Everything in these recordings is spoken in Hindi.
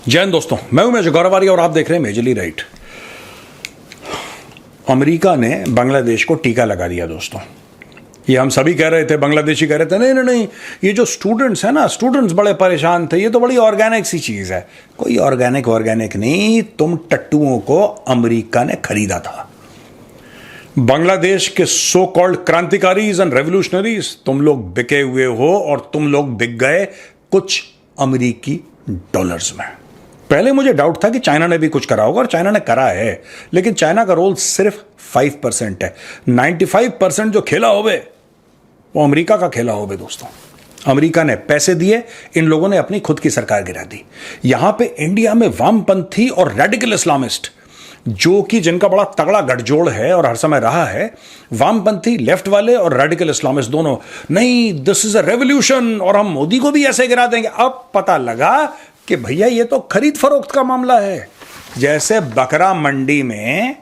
जय हिंद दोस्तों, मैं हूं मेजर गौरवारी और आप देख रहे हैं मेजरली राइट। अमेरिका ने बांग्लादेश को टीका लगा दिया दोस्तों। ये हम सभी कह रहे थे, बांग्लादेशी कह रहे थे नहीं नहीं नहीं, ये जो स्टूडेंट्स हैं ना, स्टूडेंट्स बड़े परेशान थे, ये तो बड़ी ऑर्गेनिक सी चीज़ है। कोई ऑर्गेनिक नहीं, तुम टट्टुओं को अमेरिका ने खरीदा था। बांग्लादेश के सो कॉल्ड क्रांतिकारीज एंड रेवोल्यूशनरीज, तुम लोग बिके हुए हो और तुम लोग बिक गए कुछ अमेरिकी डॉलर्स में। पहले मुझे डाउट था कि चाइना ने भी कुछ करा होगा, और चाइना ने करा है, लेकिन चाइना का रोल सिर्फ 5% है। 95% जो खेला होवे वो अमेरिका का खेला होवे दोस्तों। अमेरिका ने पैसे दिए, इन लोगों ने अपनी खुद की सरकार गिरा दी। यहां पे इंडिया में वामपंथी और रेडिकल इस्लामिस्ट, जो कि जिनका बड़ा तगड़ा गठजोड़ है और हर समय रहा है, वामपंथी लेफ्ट वाले और रेडिकल इस्लामिस्ट दोनों, नहीं दिस इज अ रेवोल्यूशन और हम मोदी को भी ऐसे गिरा देंगे। अब पता लगा कि भैया ये तो खरीद फरोख्त का मामला है। जैसे बकरा मंडी में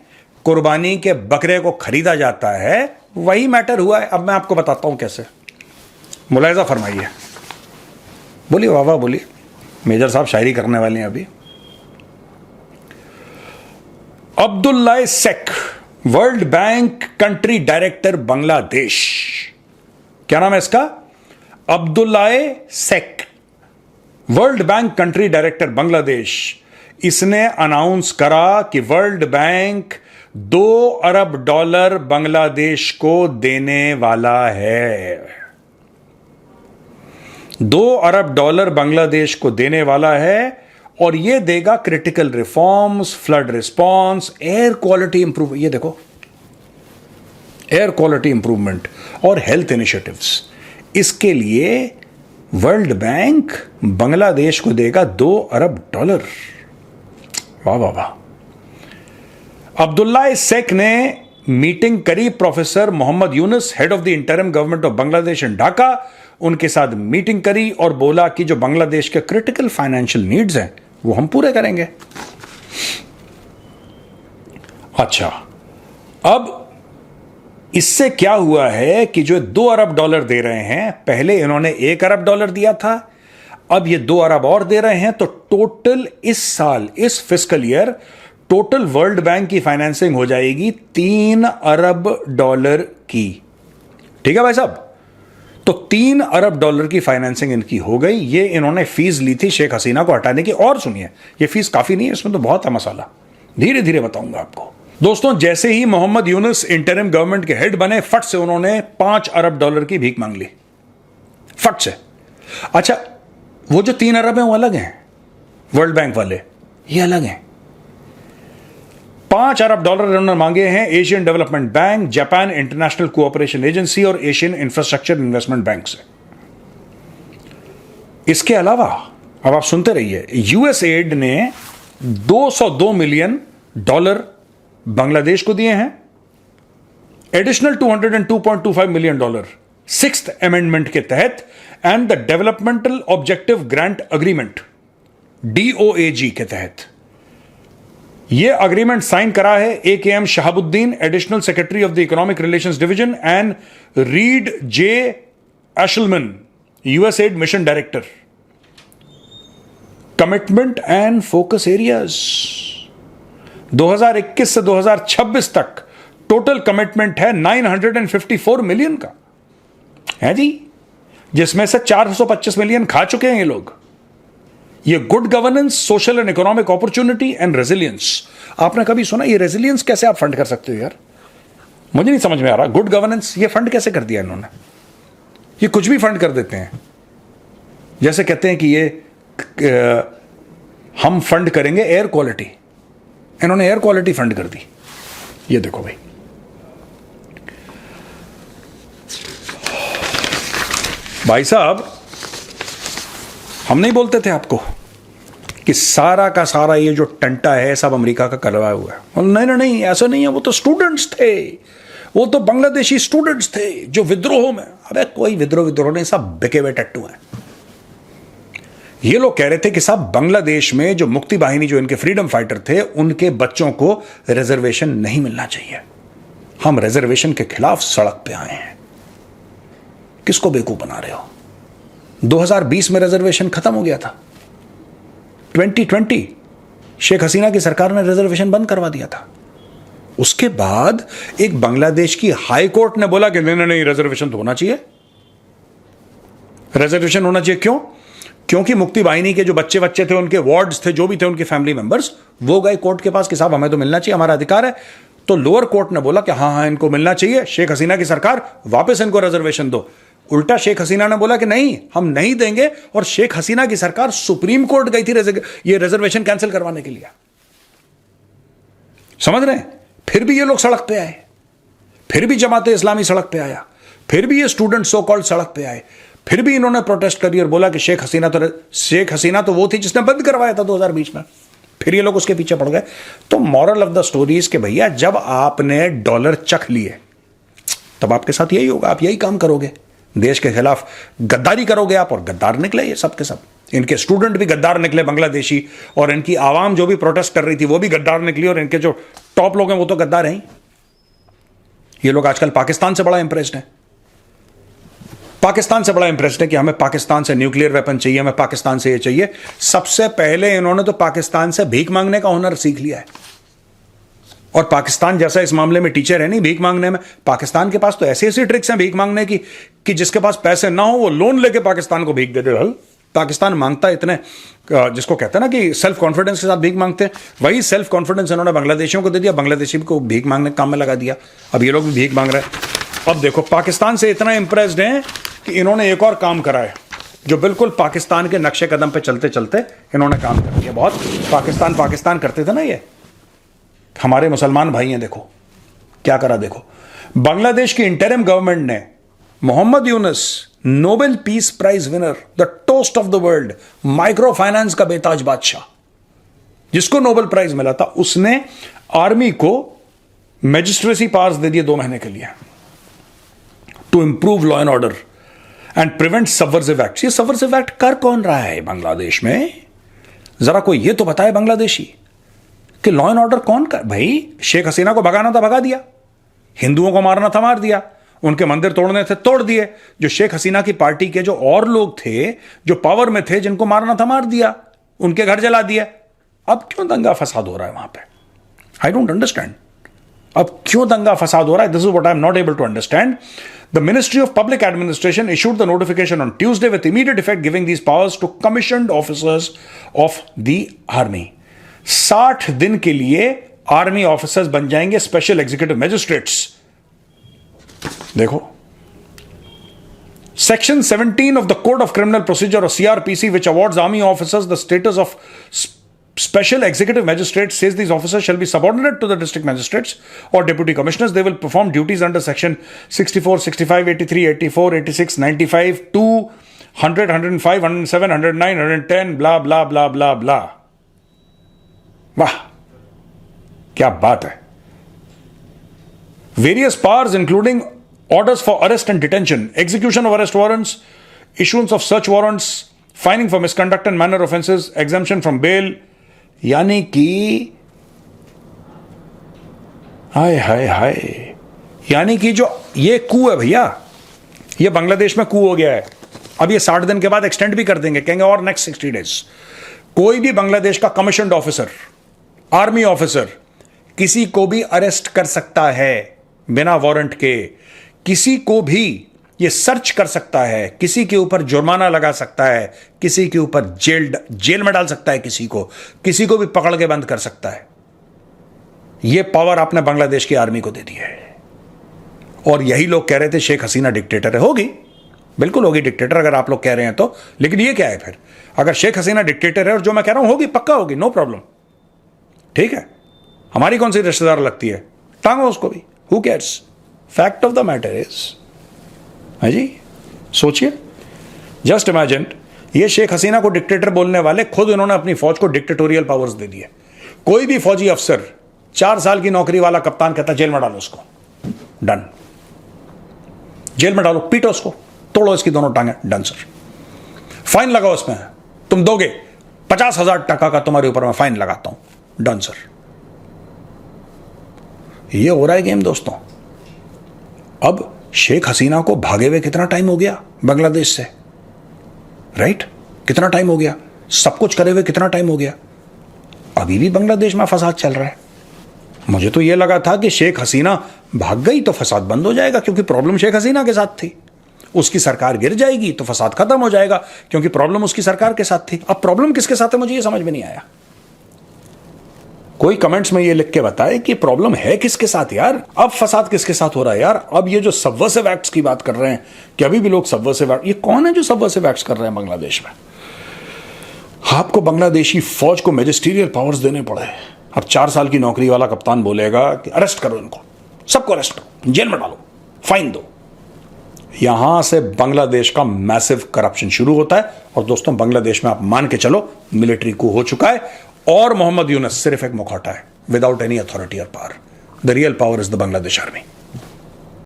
कुर्बानी के बकरे को खरीदा जाता है, वही मैटर हुआ है। अब मैं आपको बताता हूं कैसे, मुलाहिजा फरमाइए। बोलिए वाह वाह, बोलिए। मेजर साहब शायरी करने वाले हैं अभी। Abdoulaye Seck, World Bank country director Bangladesh. क्या नाम है इसका? Abdoulaye Seck, World Bank country director Bangladesh. इसने अनाउंस करा कि वर्ल्ड बैंक $2 अरब बांग्लादेश को देने वाला है। $2 अरब बांग्लादेश को देने वाला है, और यह देगा critical reforms, flood response, air quality improve, ये देखो, एयर क्वालिटी इंप्रूवमेंट और हेल्थ इनिशिएटिव्स। इसके लिए वर्ल्ड बैंक बांग्लादेश को देगा $2 अरब। वाह वाह वाह। अब्दुल्ला सेक ने मीटिंग करी professor Mohammad Yunus, head of the interim government of Bangladesh in Dhaka. उनके साथ मीटिंग करी और बोला कि जो बांग्लादेश के क्रिटिकल फाइनेंशियल नीड्स हैं वो हम पूरे करेंगे। अच्छा, अब इससे क्या हुआ है कि जो $2 अरब दे रहे हैं, पहले इन्होंने $1 अरब दिया था, अब ये $2 अरब और दे रहे हैं, तो टोटल इस साल, इस fiscal year, total world bank की फाइनेंसिंग हो जाएगी $3 अरब की। ठीक है भाई साहब, तो $3 अरब की फाइनेंसिंग इनकी हो गई। ये इन्होंने फीस ली थी शेख हसीना को हटाने की। और सुनिए, ये फीस काफी नहीं है, इसमें तो बहुत है मसाला, धीरे धीरे बताऊंगा आपको। दोस्तों, जैसे ही मोहम्मद यूनुस इंटरिम गवर्नमेंट के हेड बने, फट से उन्होंने $5 अरब की भीख मांग ली, फट से। अच्छा, वो जो $3 अरब है वो अलग हैं, वर्ल्ड बैंक वाले ये अलग हैं। $5 अरब इन्होंने मांगे हैं Asian development bank, Japan international cooperation agency और एशियन इंफ्रास्ट्रक्चर इन्वेस्टमेंट बैंक से। इसके अलावा अब आप सुनते रहिए, यूएसएड ने $202 मिलियन बांग्लादेश को दिए हैं, एडिशनल $202.25 मिलियन सिक्स्थ अमेंडमेंट के तहत, and the developmental objective grant agreement DOAG के तहत। यह अग्रीमेंट साइन करा है AKM Shahabuddin, additional secretary of the economic relations division, and Reed J Aeschliman, USAID mission director. Commitment and focus areas 2021 से 2026 तक टोटल कमिटमेंट है 954 मिलियन का है जी, जिसमें से 425 मिलियन खा चुके हैं ये लोग। ये good governance, social and economic opportunity and resilience. आपने कभी सुना ये रेजिलियंस कैसे आप फंड कर सकते हो यार? मुझे नहीं समझ में आ रहा। गुड गवर्नेंस ये फंड कैसे कर दिया इन्होंने? ये कुछ भी फंड कर देते हैं, जैसे कहते हैं कि ये हम फंड करेंगे एयर क्वालिटी, इन्होंने एयर क्वालिटी फंड कर दी। ये देखो भाई, भाई साहब, हम नहीं बोलते थे आपको कि सारा का सारा ये जो टंटा है सब अमेरिका का करवाया हुआ है? नहीं नहीं नहीं, ऐसा नहीं है। वो तो स्टूडेंट्स थे, वो तो बांग्लादेशी स्टूडेंट्स थे जो विद्रोह में। अबे कोई विद्रोह नहीं, सब बिके हुए टट्टू हैं। ये लोग कह रहे थे कि साहब बांग्लादेश में जो मुक्ति वाहिनी, जो इनके फ्रीडम फाइटर थे, उनके बच्चों को रिजर्वेशन नहीं मिलना चाहिए। हम रिजर्वेशन के खिलाफ सड़क पे आए हैं। किसको बेवकूफ बना रहे हो? 2020 में रिजर्वेशन खत्म हो गया था। 2020 शेख हसीना की सरकार ने रिजर्वेशन बंद करवा दिया था। उसके बाद एक बांग्लादेश की हाई कोर्ट ने बोला कि नहीं नहीं नहीं, रिजर्वेशन तो होना चाहिए, रिजर्वेशन होना चाहिए। क्यों? क्योंकि मुक्ति वाहिनी के जो बच्चे थे, उनके वार्ड्स थे, जो भी थे उनके फैमिली मेंबर्स, वो गए कोर्ट के पास कि साहब हमें तो मिलना चाहिए, हमारा अधिकार है। तो लोअर कोर्ट ने बोला कि हाँ हाँ इनको मिलना चाहिए, शेख हसीना की सरकार वापस इनको रिजर्वेशन दो। उल्टा शेख हसीना ने बोला कि नहीं हम नहीं देंगे, और शेख हसीना की सरकार सुप्रीम कोर्ट गई थी ये रिजर्वेशन कैंसिल करवाने के लिए। समझ रहे हैं? फिर भी ये लोग सड़क पे आए, फिर भी जमाते इस्लामी सड़क पे आया, फिर भी ये स्टूडेंट सो कॉल्ड सड़क पे आए, फिर भी इन्होंने प्रोटेस्ट करी और बोला कि शेख हसीना तो वो थी जिसने बंद करवाया था 2020 में। फिर ये लोग उसके पीछे पड़ गए। तो moral of the story is कि भैया जब आपने डॉलर चख लिए तब आपके साथ यही होगा, आप यही काम करोगे, देश के खिलाफ गद्दारी करोगे आप, और गद्दार निकले ये सब के सब। इनके स्टूडेंट भी गद्दार निकले बांग्लादेशी, और इनकी आवाम जो भी प्रोटेस्ट कर रही थी वो भी गद्दार निकली, और इनके जो टॉप लोग हैं वो तो गद्दार हैं। ये लोग आजकल पाकिस्तान से बड़ा इंप्रेस्ड हैं, पाकिस्तान से बड़ा इंप्रेस्ड है कि हमें पाकिस्तान से न्यूक्लियर वेपन चाहिए, हमें पाकिस्तान से ये चाहिए। सबसे पहले इन्होंने तो पाकिस्तान से भीख मांगने का हुनर सीख लिया है, और पाकिस्तान जैसा इस मामले में टीचर है नहीं भीख मांगने में। पाकिस्तान के पास तो ऐसी ऐसी ट्रिक्स हैं भीख मांगने की कि जिसके पास पैसे ना हो वो लोन लेके पाकिस्तान को भीख दे दे। पाकिस्तान मांगता है इतने, जिसको कहते हैं ना कि सेल्फ कॉन्फिडेंस के साथ भीख मांगते हैं, वही सेल्फ कॉन्फिडेंस इन्होंने बांग्लादेशियों को दे दिया, बांग्लादेशी को भीख मांगने के काम में लगा दिया। अब ये लोग भी भीख मांग रहे हैं। अब देखो पाकिस्तान से इतना इंप्रेस्ड हैं कि इन्होंने एक और काम करा है जो बिल्कुल पाकिस्तान के नक्शे कदम पे चलते चलते इन्होंने काम कर दिया। बहुत पाकिस्तान करते थे ना ये हमारे मुसलमान भाई हैं, देखो क्या करा। देखो बांग्लादेश की इंटरिम गवर्नमेंट ने Mohammad Yunus, Nobel peace prize winner, the toast of the world, microfinance का बेताज बादशाह जिसको नोबेल प्राइज मिला था, उसने आर्मी को मैजिस्ट्रेसी पावर्स दे दिए 2 महीने के लिए to improve law and order and prevent subversive act. ये सबवर्सिव एक्ट कर कौन रहा है बांग्लादेश में? जरा कोई ये तो बताए बांग्लादेशी कि लॉ एंड ऑर्डर कौन कर। भाई शेख हसीना को भगाना था भगा दिया, हिंदुओं को मारना था मार दिया, उनके मंदिर तोड़ने थे तोड़ दिए। जो शेख हसीना की पार्टी के जो और लोग थे जो पावर में थे जिनको मारना था मार दिया, उनके घर जला दिया। अब क्यों दंगा फसाद हो रहा है वहां पे? I don't understand. अब क्यों दंगा फसाद हो रहा है? This is what I am not able to understand. The Ministry of Public Administration issued the notification on Tuesday with immediate effect giving these powers to commissioned officers of the army. 60 दिन के लिए आर्मी ऑफिसर्स बन जाएंगे स्पेशल एग्जीक्यूटिव मैजिस्ट्रेट्स। देखो Section 17 of the Code of Criminal Procedure or CRPC, which awards army officers the status of Special Executive Magistrates, says these officers shall be subordinate to the district magistrates or deputy commissioners. They will perform duties under section 64, 65, 83, 84, 86, 95, 2, 100, 105, 107, 109, 110, blah, blah, blah, blah, blah. वाह क्या बात है। Various powers including orders for arrest and detention, execution of arrest warrants, issuance of search warrants, fining for misconduct and minor offences, exemption from bail। यानी कि हाय हाय हाय, यानी कि जो ये कू है भैया, ये बांग्लादेश में कू हो गया है। अब ये 60 दिन के बाद एक्सटेंड भी कर देंगे, कहेंगे और नेक्स्ट 60 डेज कोई भी बांग्लादेश का कमीशन्ड ऑफिसर, आर्मी ऑफिसर किसी को भी अरेस्ट कर सकता है बिना वारंट के, किसी को भी ये सर्च कर सकता है, किसी के ऊपर जुर्माना लगा सकता है, किसी के ऊपर जेल में डाल सकता है, किसी को भी पकड़ के बंद कर सकता है। ये पावर आपने बांग्लादेश की आर्मी को दे दी है। और यही लोग कह रहे थे शेख हसीना डिक्टेटर है। होगी, बिल्कुल होगी डिक्टेटर अगर आप लोग कह रहे हैं तो। लेकिन ये क्या है फिर? अगर शेख हसीना डिक्टेटर है और जो मैं कह रहा हूं होगी, पक्का होगी, नो प्रॉब्लम, ठीक है, हमारी कौन सी रिश्तेदार लगती है, टांगो उसको भी, who cares. Fact of the matter is, हाँ जी सोचिए, जस्ट इमेजिन, ये शेख हसीना को डिक्टेटर बोलने वाले खुद इन्होंने अपनी फौज को डिक्टेटोरियल पावर्स दे दिए। कोई भी फौजी अफसर 4 साल की नौकरी वाला कप्तान कहता जेल में डालो उसको, डन, जेल में डालो, पीटो उसको, तोड़ो इसकी दोनों टांगे, डन सर। फाइन लगाओ इसमें, तुम दोगे 50,000 टका का तुम्हारे ऊपर मैं फाइन लगाता हूं, डन सर। ये हो रहा है गेम दोस्तों। अब शेख हसीना को भागे हुए कितना टाइम हो गया बांग्लादेश से, राइट? कितना टाइम हो गया? सब कुछ करे हुए कितना टाइम हो गया, अभी भी बांग्लादेश में फसाद चल रहा है। मुझे तो यह लगा था कि शेख हसीना भाग गई तो फसाद बंद हो जाएगा, क्योंकि प्रॉब्लम शेख हसीना के साथ थी। उसकी सरकार गिर जाएगी तो फसाद खत्म हो जाएगा, क्योंकि प्रॉब्लम उसकी सरकार के साथ थी। अब प्रॉब्लम किसके साथ है मुझे ये समझ में नहीं आया। कोई कमेंट्स में ये लिख के बताए कि प्रॉब्लम है किसके साथ यार, अब फसाद किसके साथ हो रहा है यार। अब ये जो सबवर्सिव एक्ट्स की बात कर रहे हैं कि अभी भी लोग सबवर्सिव एक्ट, ये कौन है जो सबवर्सिव एक्ट्स कर रहे हैं बांग्लादेश में? आपको बांग्लादेशी फौज को मैजिस्टीरियल पावर्स देने पड़े। अब 4 साल की नौकरी वाला कप्तान बोलेगा कि अरेस्ट करो इनको, सबको अरेस्ट करो, जेल में डालो, फाइन दो। यहां से बांग्लादेश का मैसिव करप्शन शुरू होता है। और दोस्तों, बांग्लादेश में आप मान के चलो मिलिट्री कू हो चुका है और मोहम्मद यूनुस सिर्फ एक मुखौटा है, विदाउट एनी अथॉरिटी और power. The real power is the Bangladesh army.